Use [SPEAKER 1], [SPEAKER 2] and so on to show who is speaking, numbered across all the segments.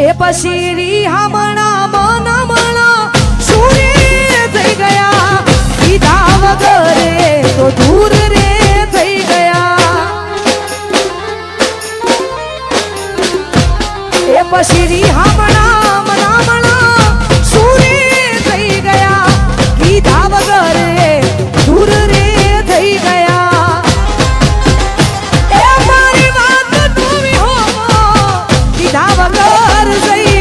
[SPEAKER 1] એ પછી રીહામણા મનમણા સુરે થઈ ગયા કીધા વગરે તો દૂર રે થઈ ગયા એ પછી રીહામણા મનમણા સુરે થઈ ગયા કીધા વગરે દૂર રે થઈ ગયા એ મારી વાત તું હો કીધા વગર જઈ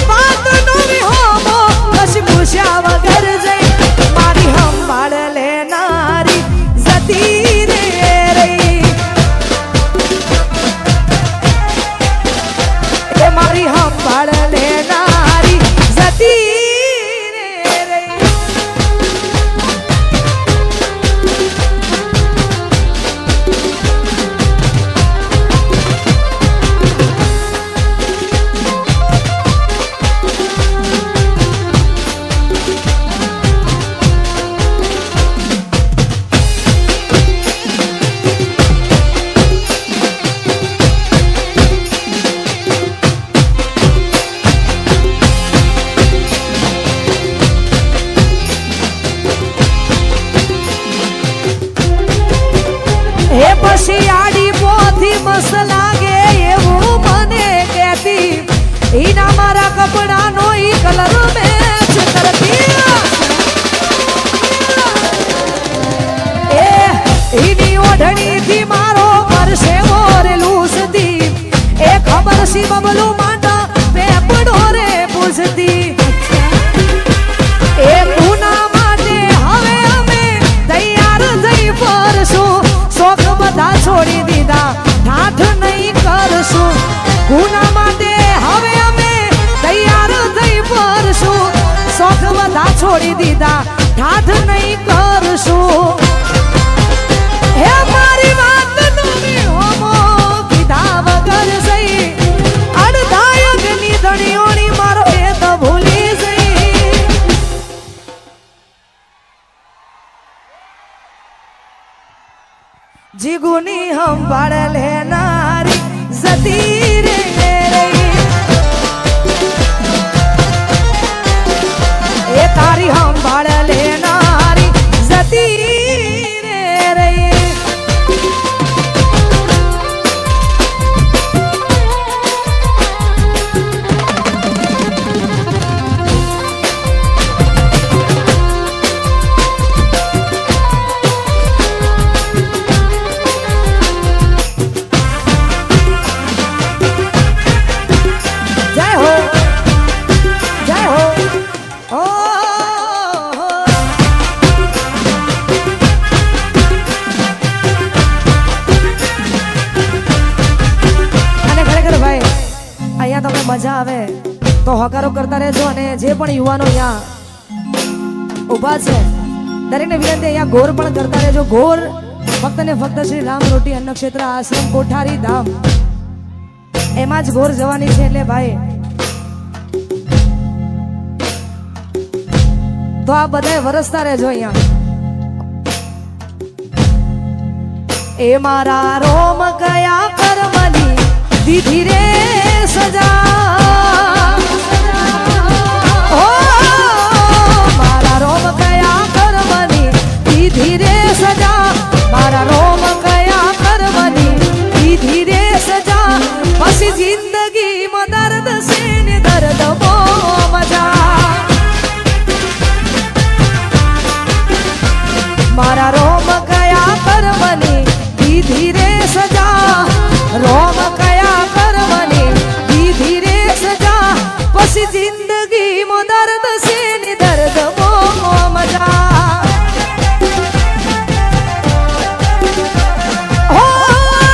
[SPEAKER 1] વાત નું હોમો કશ પૂછ્યા વગર જઈ મારી હંભાળ લેનારી જતી રે રહી એ મારી હંભાળ લેનારી જતી રે રહી એ પછી આડી પોથી મસ લાગે એવું મને કહેતી ઈના મારા કપડાનો ઈ કલર મેચ કરતી એ ઈની ઓઢણીથી મારો પરસે મોરે લૂસતી એ ખબર સી બબલું માટા પેપડો રે પૂછતી એ ગુના માટે હવે અમે તૈયાર થઈ ફરશું શોખ બધા છોડી દીધા ઠાઠ નહીં કરશું ગુના માટે હવે અમે તૈયાર થઈ ફરશું શોખ બધા છોડી દીધા ઠાઠ નહીં કરશું હે મારી વાત તમે હોમો કીધા વગર જઈ અડધા યુગની ધણીઓની મારો એ તો ભૂલી જઈ જીગુની હંભાળ લેનારી જતી રે રહી એ તારી હંભાળ લેનારી જતી રે રહી જય હો જય હો ઓ અને ખરેખર ભાઈ અહીંયા તમને મજા આવે તો હકારો કરતા રહેજો અને જે પણ યુવાનો અહીંયા ઊભા છે દરેકને વિનંતી અહીંયા ગોર પણ કરતા રહેજો ગોર ફક્ત ને ફક્ત શ્રી રામ રોટી અન્નક્ષેત્ર આશ્રમ કોઠારી ધામ એમાં જ ગોર જવાની છે એટલે ભાઈ તો આ બધાય વરસતા રહેજો અહીંયા એ મારા રોમ ગયા કર્મની દીધી રે સજા ઓ મારા રોમ ગયા કર્મની દીધી રે સજા મારા રોમ ગયા કર્મની દીધી રે સજા પછી જિંદગીમાં દર્દ છે ને દર્દ બહુ મજા મારા રોમ કયા કર્મની દીધી રે સજા રોમ કયા કર્મની દીધી રે સજા પછી જિંદગીમાં દર્દ છે ને દર્દ બહુ મજા હો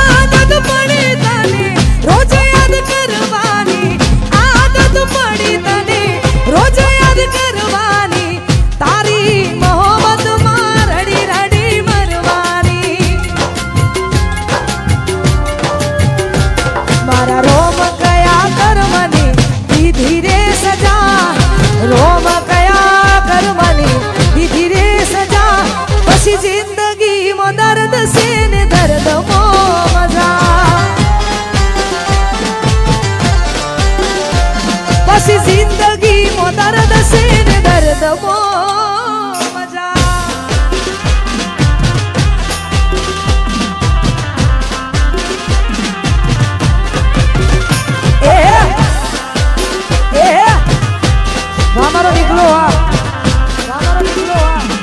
[SPEAKER 1] આદત પડી તને રોજ યાદ કરવાની આદત પડી તને રોજ યાદ કરવાની તારી મોહબ્બતમાં રડી રડી મરવાની મારા રોમ કયા કર્મની દીધી રે સજા પછી જિંદગી મો દર્દ છે ને દર્દ મો મજા મારો નીકળો મારો નીકળો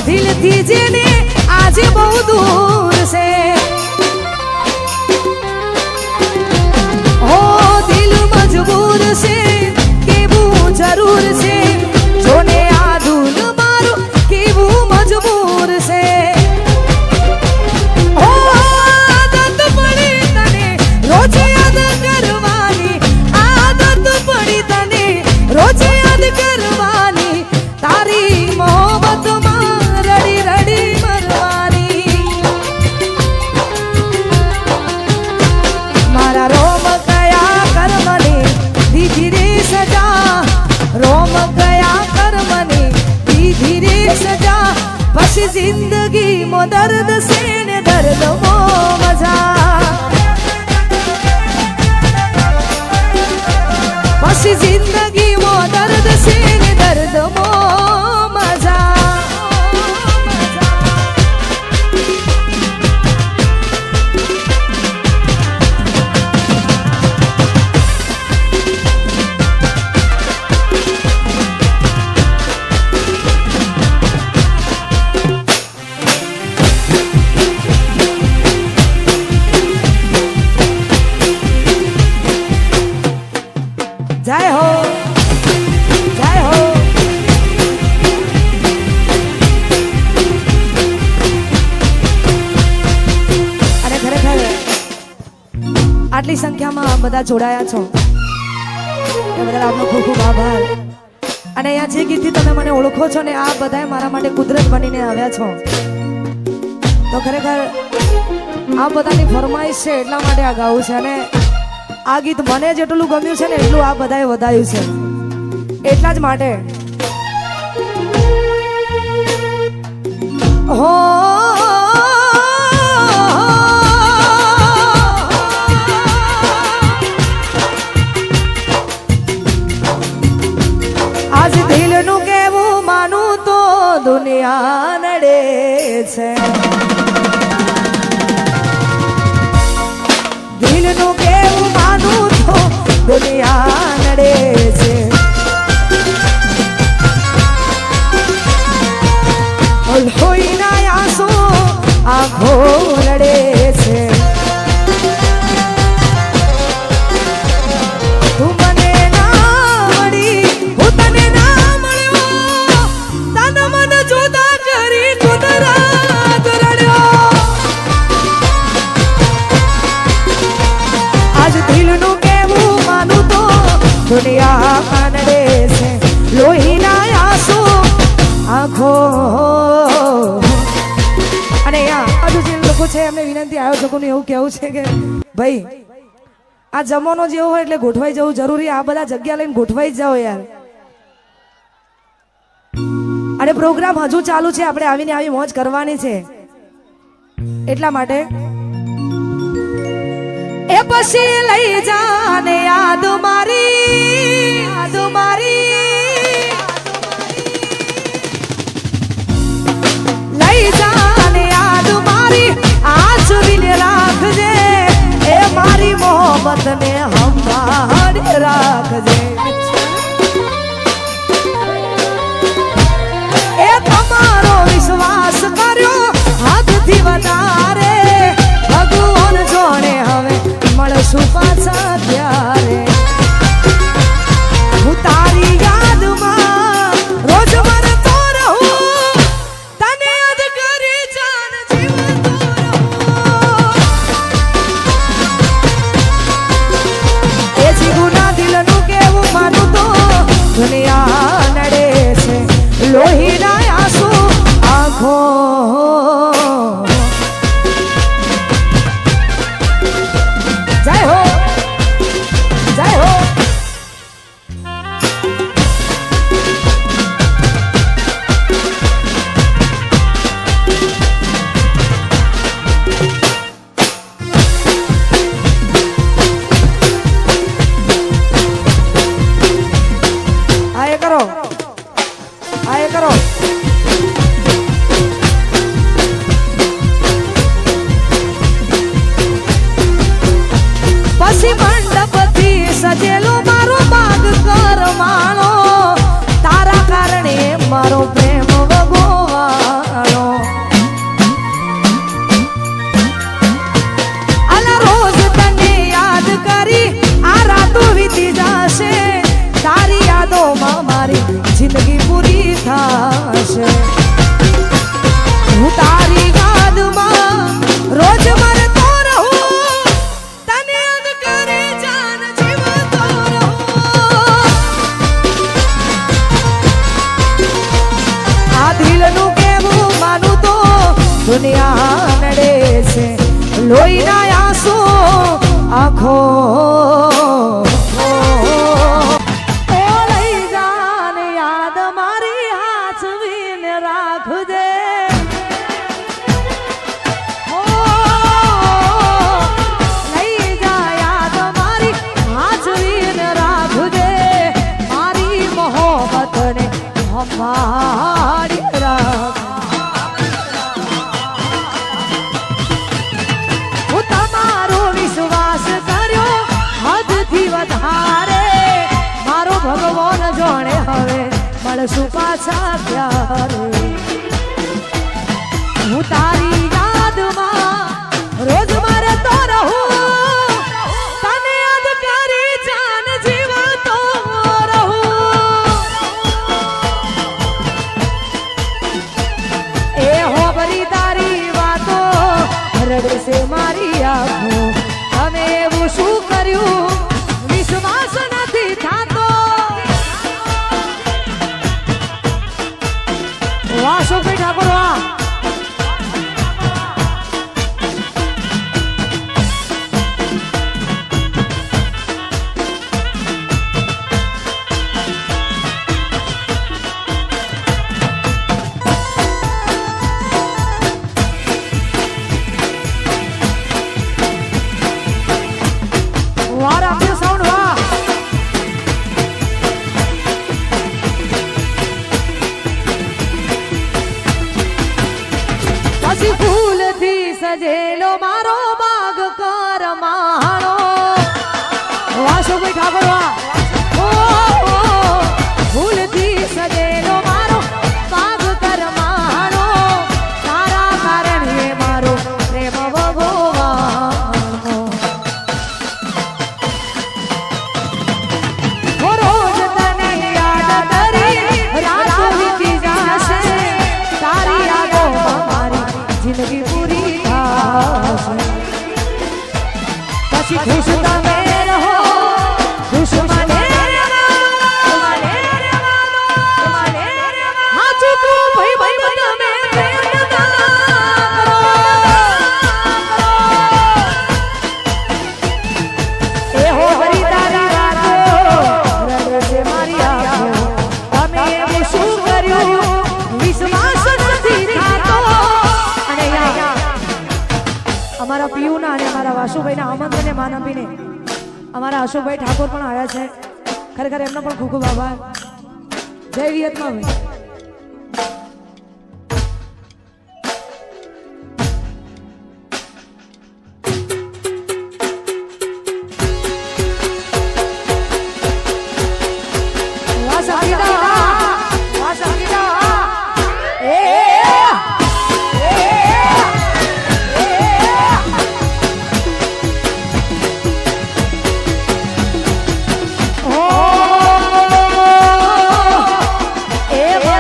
[SPEAKER 1] દિલથી જેને આજે બહુ દૂર છે હો દિલ મજબૂર છે કેવું જરૂર છે જોને આ દુલ મારું કેવું મજબૂર છે હો આદત પડી તને રોજ યાદ કરવાની આદત પડી તને રોજ યાદ કરવાની તારી મોહબ્બતમાં પછી જિંદગી મો દર્દ છે ને દર્દ મો મજા પછી જિંદગી મો દર્દ છે ને દર્દ મો મજા જય હો જય હો અને ખરેખર આટલી સંખ્યામાં બધા જોડાયા છો એ બદલ આપનો ખૂબ ખૂબ આભાર અને અહીંયા જે ગીતથી તમે મને ઓળખો છો ને આ બધાએ મારા માટે કુદરત બનીને આવ્યા છો તો ખરેખર આ બધાની ફરમાઈશ છે એટલા માટે આ ગાવું છે અને આ ગીત મને જેટલું ગમ્યું છે ને એટલું આ બધાએ વધાયું છે એટલા જ માટે હો આજ દિલનું કેવું માનું તો દુનિયા નડે છે દિલનું કેવું માનું તો દુનિયા નડે છે લોહીના આંસુ આંખો રડે છે તું મને ના મળી હું તને ના મળ્યો તન મન જુદા કરી કુદરત રડ્યો આજ દિલનું કેવું માનું તો દુનિયા કાનડે છે લોહીના આંસુ આંખો અને આજુ જે લોકો છે એમને વિનંતી આયોજકોને એવું કહેવું છે કે ભાઈ આ જમાનો જેવો હોય એટલે ગોઠવાઈ જવું જરૂરી આ બધા જગ્યા લઈને ગોઠવાઈ જ જાઓ યાર અને પ્રોગ્રામ હજુ ચાલુ છે આપણે આવીને આવી મોજ કરવાની છે એટલા માટે એ પછી લઈ જાને યાદ મારી લઈ જાને યાદ મારી આજ દિલ રાખજે એ મારી મોહબ્બત ને સંભાળી રાખજે એ તમારો વિશ્વાસ કર્યો હદથી વધારે ભગવાન જોડે હવે મળશું પાછા ત્યારે પછી મંડપથી સજેલો મારો બાગ કરમાણો તારા કારણે મારો પ્રેમ વગોવાળો અલા રોજ તને યાદ કરી આ રાતો વીતી જશે તારી યાદોમાં મારી જિંદગી પૂરી થશે હું તારી યાદમાં રોજ મરતો રહું તને યાદ કરી જાન જીવતો રહું આ દિલનું કેવું માનું તો દુનિયા નડે છે લોહીના આંસુ આંખો લઈ જાન યાદ મારી હાચવીને રાખજે લઈ જા યાદ મારી હાચવીને રાખજે મારી મોહબ્બતને સંભાળી રાખ હું તમારો વિશ્વાસ કર્યો હદથી વધારે મારો ભગવાન જોણે હવે મળશું પાછા ક્યારે હું તારી યાદમાં રોજ મરતો રહું તને યાદ કરી જાન જીવતો રહું એ હોબરી તારી વાતો રડશે મારી આંખો તમે એવું શું કર્યું વિશ્વાસ નથી થતો વાહ શોકભાઈ ઠાકોર વાહ વાહ રાખ્યો સાઉન્ડ વાહ પછી ફૂલથી સજેલો મારો બાગ કરમાણો વાહ શોકભાઈ ઠાકોર વાહ ઓ, ઓ, ફૂલથી સજેલો મારો બાગ કરમાણો તારા કારણે મારો પ્રેમ વગોવાળો રોજ તને યાદ કરી રાતો વીતી જશે તારી યાદોમાં મારી જિંદગી પૂરી થશે પછી ખુશ તમે રહો ખુશ મને હા ચૂકું ભાઈ ભાઈ તમે પ્રેમ ના કરો એ હો હરી તારી વાતો રડશે મારી આંખો તમે એવું શું કર્યું વિશ્વાસ નથી થતો અને અમારા પિયુના અને અમારા વાસુભાઈના આમંત્રણને માન આપીને અમારા અશોકભાઈ ઠાકોર પણ આવ્યા છે ખરેખર એમનો પણ ખૂબ ખૂબ આભાર જય વિયતમાં ભાઈ એ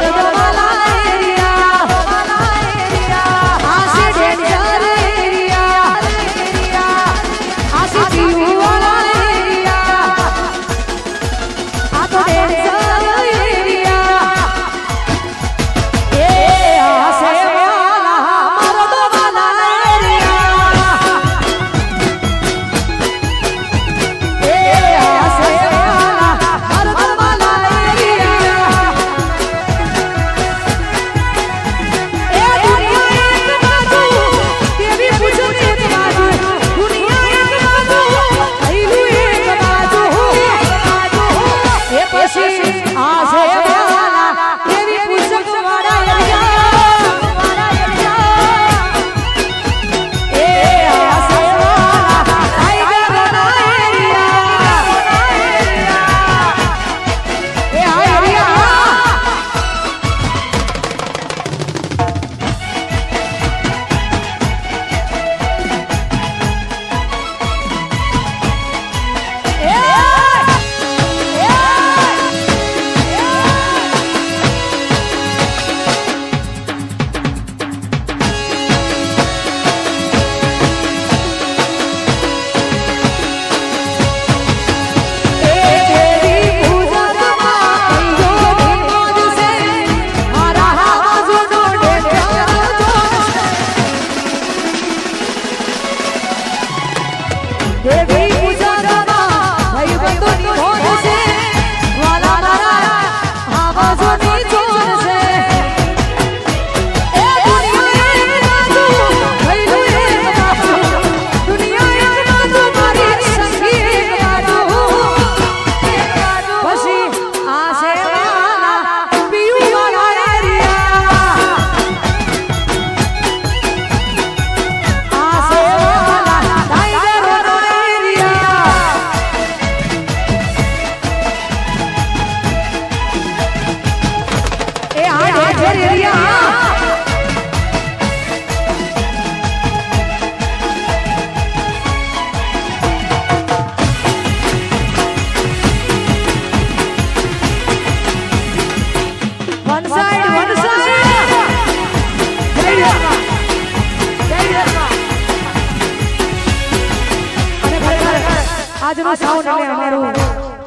[SPEAKER 1] બાજુમાં સાઉન્ડ એટલે અમારું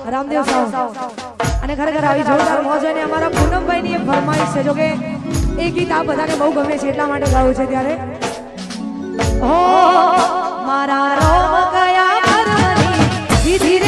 [SPEAKER 1] રામદેવ સાઉન્ડ અને ખરેખર આવી જોરદાર મોજ અને અમારા પૂનમભાઈ ની એક ફરમાઈશ છે જો કે એ ગીત આ બધાને બહુ ગમે છે એટલા માટે ગાવું છે ત્યારે હો મારા રોમ ગયા પરમની ધીરે